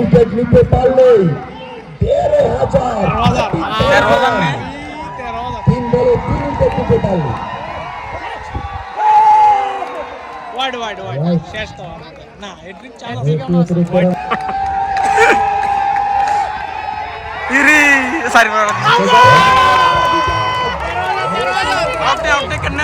Wicket নিতে পারলেই 13,000 3 বলে 3 উইকেট নিতে পারলে শেষ তো না হেড্রিক চান্স ইরি সারি মারা আপনি আপনি কেন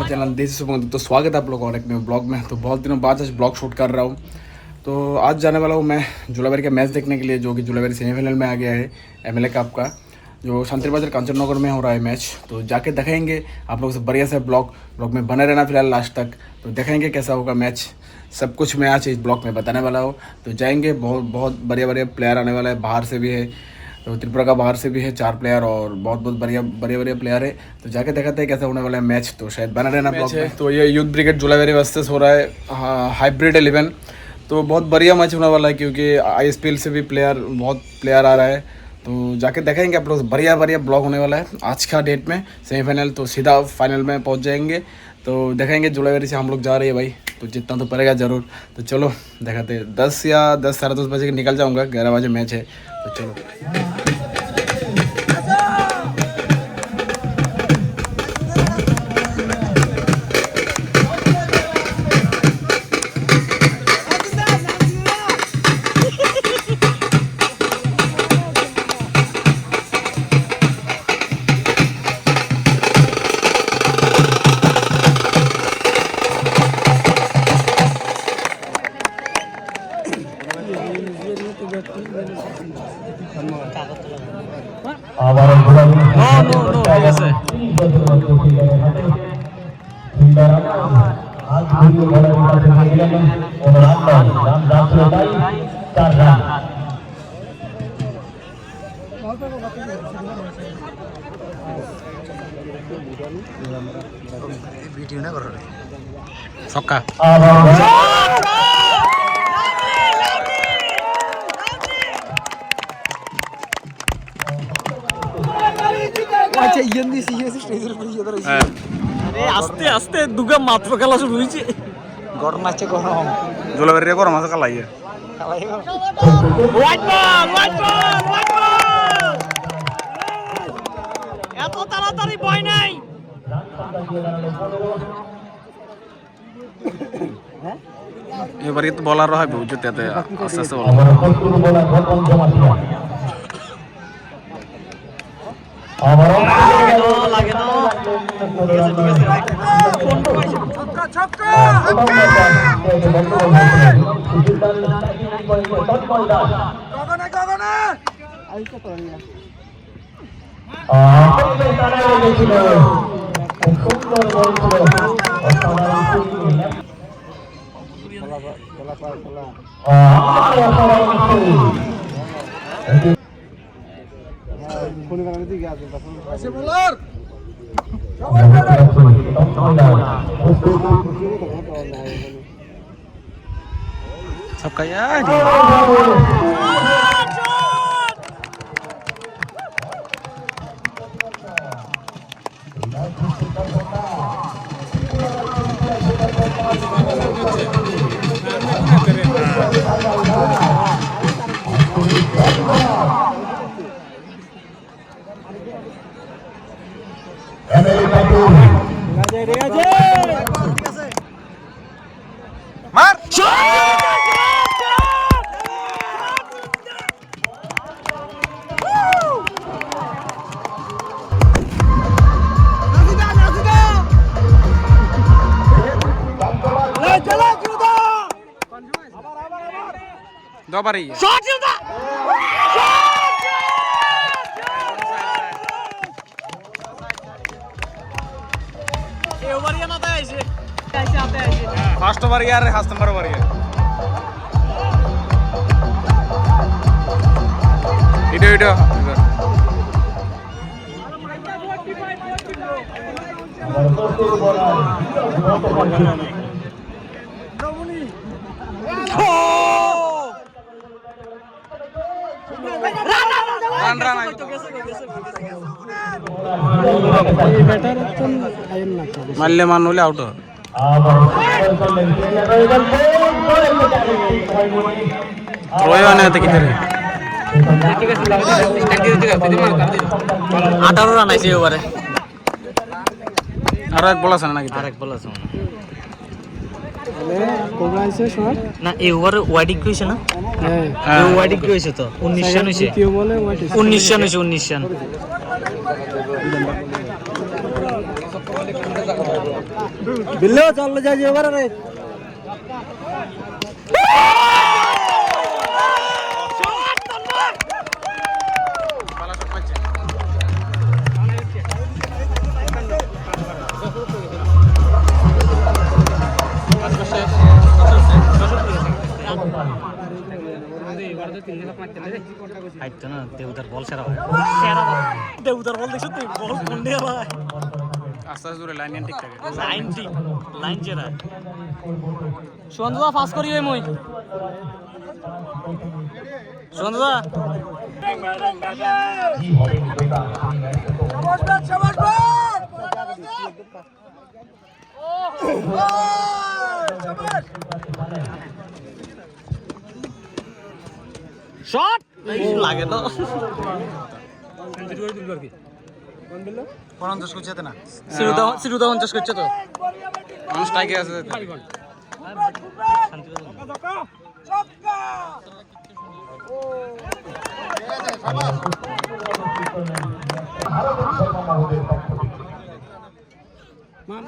चैनल देसी सुबह तो स्वागत है आप लोगों का एक नए ब्लॉग में। तो बहुत दिनों बाद आज ब्लॉग शूट कर रहा हूँ। तो आज जाने वाला हूँ मैं जुलाबेरी का मैच देखने के लिए, जो कि जुलाबेरी सेमीफाइनल में आ गया है एमएलए कप का, जो शांति बाजार कांचननगर में हो रहा है मैच। तो जाके दिखाएंगे आप लोगों से बढ़िया से ब्लॉग में बने रहना फिलहाल लास्ट तक। तो दिखाएंगे कैसा होगा मैच, सब कुछ मैं आज इस ब्लॉग में बताने वाला हूँ। तो जाएंगे, बहुत बहुत बढ़िया प्लेयर आने वाला है, बाहर से भी है, तो त्रिपुरा का बाहर से भी है 4 प्लेयर और बहुत बढ़िया प्लेयर है। तो जाके दिखाते हैं कैसा होने वाला है मैच। तो शायद बना रहना ब्लॉग में। तो ये यूथ ब्रिगेड जुलाबेरी वर्सेस हो रहा है हाइब्रिड 11। तो बहुत बढ़िया मैच होने वाला है क्योंकि ISPL से भी बहुत प्लेयर आ रहा है। तो जाके देखेंगे आप लोग, बढ़िया ब्लॉग होने वाला है आज का डेट में सेमीफाइनल। तो सीधा फाइनल में पहुंच जाएंगे। तो देखेंगे जुलाबेरी से हम लोग जा रहे हैं भाई, तो जितना तो पड़ेगा ज़रूर। तो चलो दिखाते हैं, 10 या 10 साढ़े 10 बजे निकल जाऊँगा, 11 बजे मैच है। तो चलो वीडियो ना करो सक्का আস্তে আস্তে দুগা মাত্র খেলা শুরু হয়েছে। গরম আছে, গরম जुलाबेरी गरम আছে কালাই এত তাড়াতাড়ি ভয় নাই। এবারে তো বলার হয় বুঝতে আস্তে আস্তে লাগে না सबका यार मार दो बार ही फास्ट ओवर यार हाथ नंबर ओवर यार इधर রান মারলে মান হলে আউট কি 18 রান আইছে ওভারে আর এক বল আছে নাকি আরেক বল আছে না এই ওভারে ওয়াইডিং কইছে না হ্যাঁ ওয়াইডিং কইছে তো 19 রান হইছে 19 রান হইছে 19 রান বিল্লো চল যা যে ওভারে রে আইতো না দেউদার বল সেরা দেউদার বল দেখছ তুই বল কোন দিয়ে ভাই আস্তে আস্তে জোরে লাইন ঠিক থাকে লাইন জেরা সন্ধ্যা পাস করি ওই মই সন্ধ্যা শাবাশ শট লাগে তো সেঞ্চুরি করে দিল আর কি কোন দিল 50 করছে না সিরুদা 50 করছে তো অন স্ট্রাইকে আছে ছক্কা মার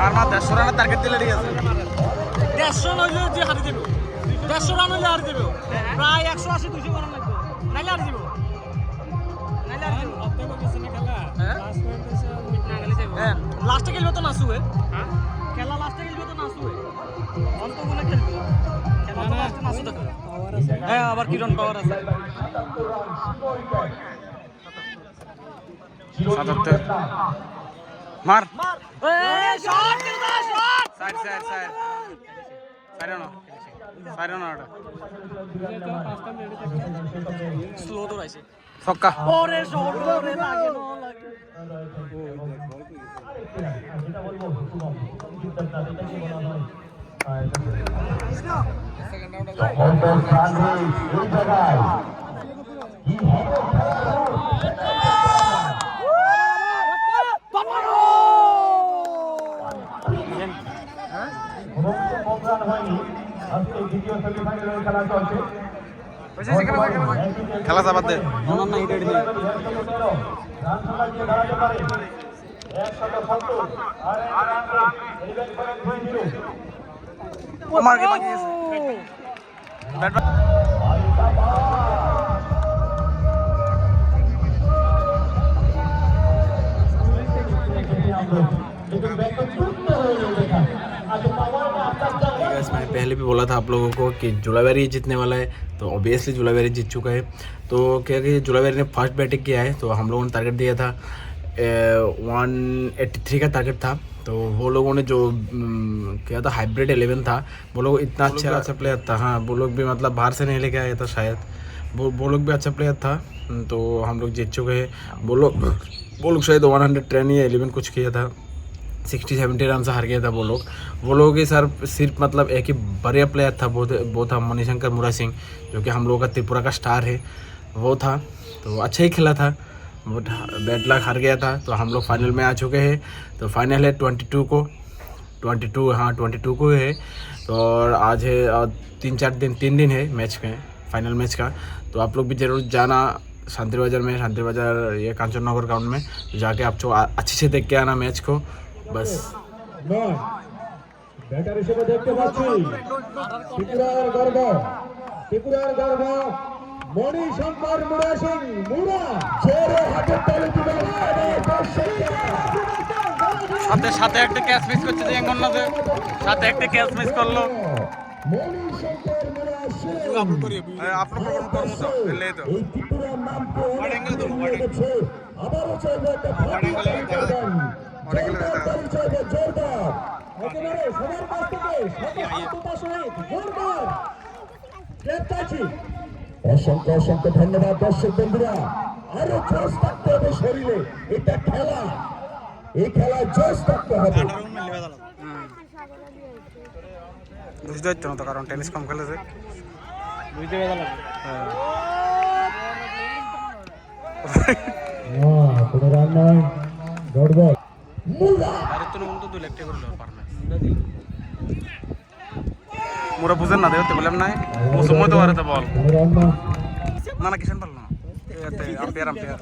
150 রানের টার্গেট দিলে ঠিক আছে 150 নইলে যে হারি দেব 150 রান হইলে হারি দেব প্রায় 180 200 রান লাগবে নাইলে হারি দেব নাইলে হারি দেব অর্ধেক হইছে না খেলা লাস্ট পয়েন্ট এসে মিট না গেলে যাবে হ্যাঁ লাস্টে খেলবে তো না সুবে হ্যাঁ খেলা লাস্টে খেলবে তো না সুবে অন্ত গুলো খেলবে খেলা তো লাস্টে না সুবে পাওয়ার আছে হ্যাঁ আবার কিরণ পাওয়ার আছে 77 মার এ শট কিরদা শট সাইড না ওটা স্লো তো রাইছে ছক্কা ওরে শট ওরে লাগে না লাগে খেলা চাপাত দে না এটা এটা আমার কি বাকি আছে ব্যাট मैंने पहले भी बोला था आप लोगों को कि जुलावेरी जीतने वाला है तो ऑब्वियसली जुलावेरी जीत चुका है तो क्या कि जुलावेरी ने फर्स्ट बैटिंग किया है तो हम लोगों ने टारगेट दिया था 183 का टारगेट था तो वो लोगों ने जो क्या था हाइब्रिड 11 था वो लोग इतना अच्छा प्लेयर था हाँ वो लोग भी मतलब बाहर से नहीं लेके आया था शायद वो लोग भी अच्छा प्लेयर था तो हम लोग जीत चुके हैं वो लोग शायद 110 या 11 कुछ किया था 60-70 रन से हार गया था वो लोग ही सर सिर्फ मतलब एक ही बढ़िया प्लेयर था वो था मणिशंकर मुरा सिंह जो कि हम लोगों का त्रिपुरा का स्टार है वो था तो अच्छा ही खेला था वो बैड लक हार गया था तो हम लोग फाइनल में आ चुके हैं तो फाइनल है 22 को है तो और आज है 3 दिन है मैच में फाइनल मैच का तो आप लोग भी ज़रूर जाना शांति बाजार ये कांचननगर ग्राउंड में तो जाके आप अच्छे से देख के आना मैच को बस ব্যাটার হিসেবে দেখতে পাচ্ছি ত্রিপুরার গর্ব মণিশঙ্কর মুরা সিং মুরা জোরে হাতের তালি তুলে সাথে একটা ক্যাচ মিস করছে যে এঙ্গন্নাতে সাথে একটা ক্যাচ মিস করলো মণিশঙ্কর মুরা সিং আপলোড করব তো এলে তো এই ত্রিপুরার নামকে অনেক আবারও চাইবো একটা ফাটিয়ে তালি করবেন। জোরদার তালি চাইবো, জোরদার। একেবারে সবার কাছ থেকে সততার সহিত জোরদার ক্লেপ চাইছি। অসংখ্য অসংখ্য ধন্যবাদ দর্শক বন্ধুরা। আরো জোশ থাকতে হবে শরীরে, এটা খেলা, এই খেলায় জোশ থাকতে হবে। বুঝতে পারছো না তো, কারণ টেনিস কম খেলেছে। বুঝতে পারলাম কোনো রান নয়, ডট বল। মোরা বুঝেন না দেখতে বললাম নাই ও সময় তো আরে তো বল কোনো রান নয়। না না কিষান পারল না আম্পায়ার আম্পায়ার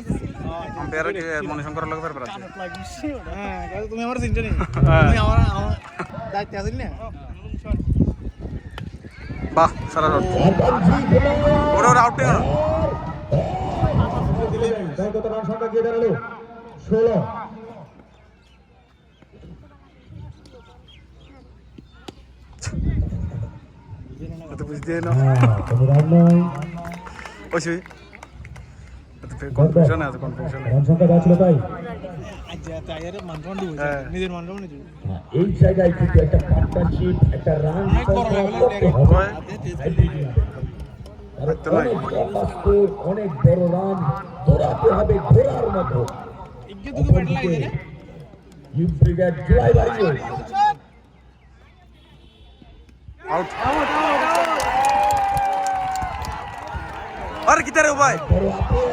আম্পায়ার কি মণিশঙ্কর লোক ফের আছে। হ্যাঁ তুমি আমার চিন্তা নেই, তুমি আমার দায়িত্ব আছেন না। বাহ সারা রন ওরা ওরা আউট গেল। কত রান সংখ্যা গিয়ে দাঁড়ালো? 16। তো বুঝতে না কোনো রান নয়। ওই কনফিউশন আছে, কনফিউশন। রান সংখ্যা বাঁচলো তাই। নিজের মান সম্মান এই জায়গায় কিন্তু একটা পার্টনারশিপ, একটা রান সংখ্যা করতে হবে। অনেক লম্বা স্কোর, অনেক বড় রান দৌড়াতে হবে ঘোড়ার মতো। ইউথ ব্রিগেড জুলাই বাড়িয়ে আউট। আরে কিতা রে ভাই বড় আপেল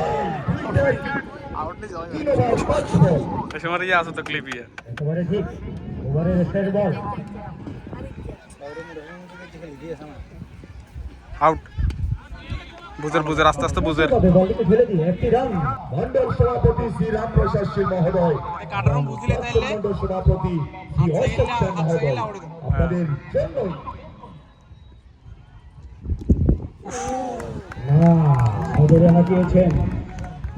আউট নি যাও। 3 ওভার 5 বল। এসে মারি আছে তো ক্লিপ ইয়া একেবারে ঠিক, ওভারের শেষ বল। আউট। বুঝের বুঝের আস্তে আস্তে বুঝের তবে বলটিকে ফেলে দিয়ে একটি রান। মন্ডল সভাপতি শ্রী রামপ্রসাদ সিং মহোদয়, মন্ডল সভাপতি শ্রী অশোক সেন মহোদয়, আপনাদের জন্যই সদরে হাঁটিয়েছেন।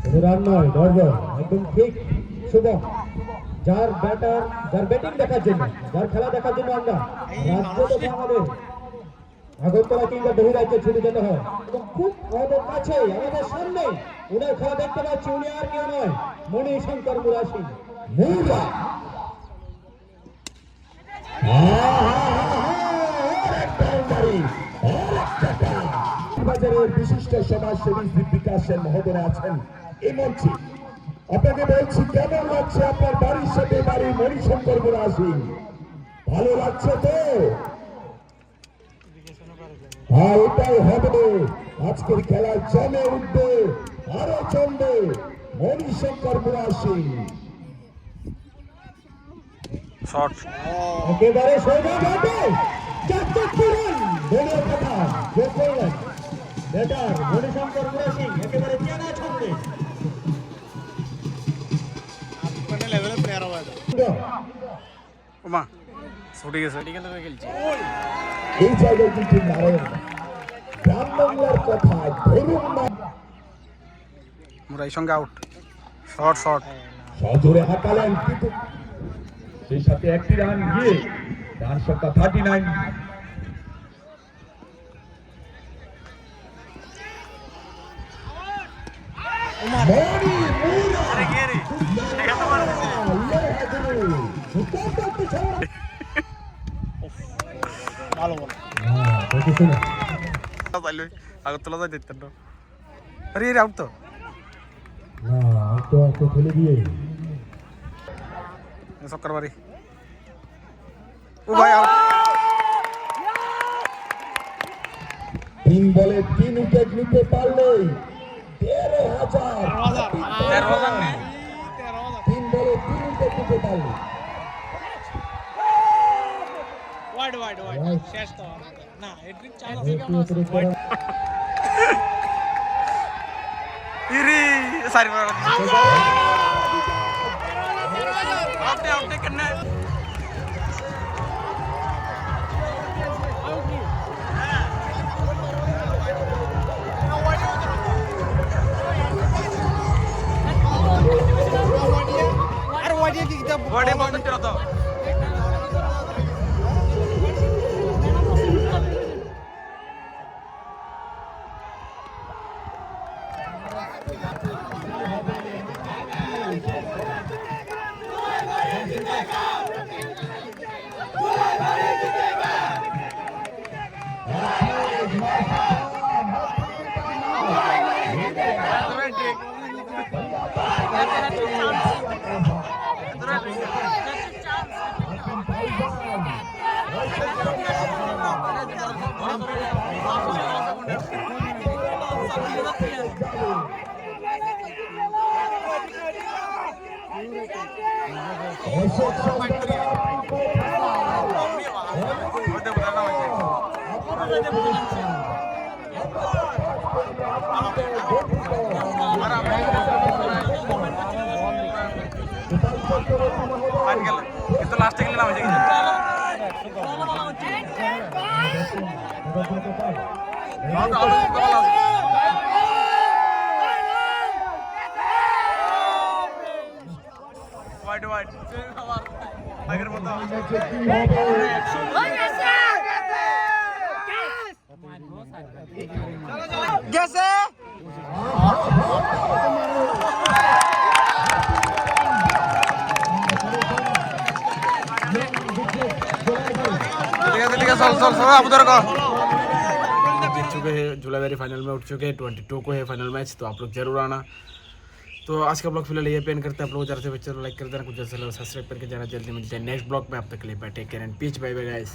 শুধু রান নয়, দরবার একদম ঠিক। শুভ যার ব্যাটার, যার ব্যাটিং দেখার জন্য, যার খেলা দেখার জন্য আমরা রাজ্য তথা আমাদের আগরতলা কিংবা বহু রাজ্যে ছুটে যেতে হয়, এবং খুব আমাদের কাছে, আমাদের সামনে ওনার খেলা দেখতে পাচ্ছি। উনি আর কেউ নয়, মণিশঙ্কর মুরা সিং। মুরা বাজারের বিশিষ্ট সমাজসেবী শ্রী বিকাশ সেন মহোদয় আছেন এই মঞ্চে। আপনাকে বলছি, কেমন লাগছে আপনার বাড়ির সাথে বাড়ি মণিশঙ্কর মুরা সিং? ভালো লাগছে তো? হ্যাঁ, এটাই হবে। আজকের খেলা জমে উঠবে, আরো জমবে। মণিশঙ্কর মুরা সিং শট একেবারে সোজা যাবে। চারটে রান দলীয় কথা যোগ করলেন ব্যাটার মণিশঙ্কর মুরা সিং। একেবারে চেনা ছন্দে লেভেলের প্লেয়ার হবে। ওমা ছুটি গেছে। এই জায়গায় কিন্তু নারায়ণ গ্রাম বাংলার কথা ধরুন না। মোরা এই সঙ্গে আউট। শট শট সজোরে হাঁকালেন, কিন্তু সেই সাথে একটি রান গিয়ে রান সংখ্যা 39। ভালো বল। আগরতলা যাই দেখতেন না। আরে আউট তো ফেলে দিয়ে চক্কর বাড়ি। ও ভাই আউট। 3 বলে 3 উইকেট নিতে পারলেই 13,000। 13,000 নেই। 3 বলে 3 উইকেট নিতে পারলে ওয়াইড ওয়াইড ওয়াইড শেষ তো না হেড্রিক চান্স ইরি সারি মারা আউট আউট কেন আর ওয়াইড কি কিতাব বডি বডি তেরা তো কিন্তু লাস্টে গেলে নামে গেছে হোয়াইট হোয়াইট আগের মতো গেছে चल चल चल आप उधर को जीत चुके हैं जुलावेरी फाइनल में उठ चुके हैं 22 को है फाइनल मैच तो आप लोग जरूर आना तो आज का ब्लॉग फिलहाल ये पेन करते हैं आप लोग ज़्यादा से बच्चे लाइक कर देना कुछ जैसे सब्सक्राइब करके जाना जल्दी मिलते हैं नेक्स्ट ब्लॉग में आप तक के लिए take care and peace bye bye guys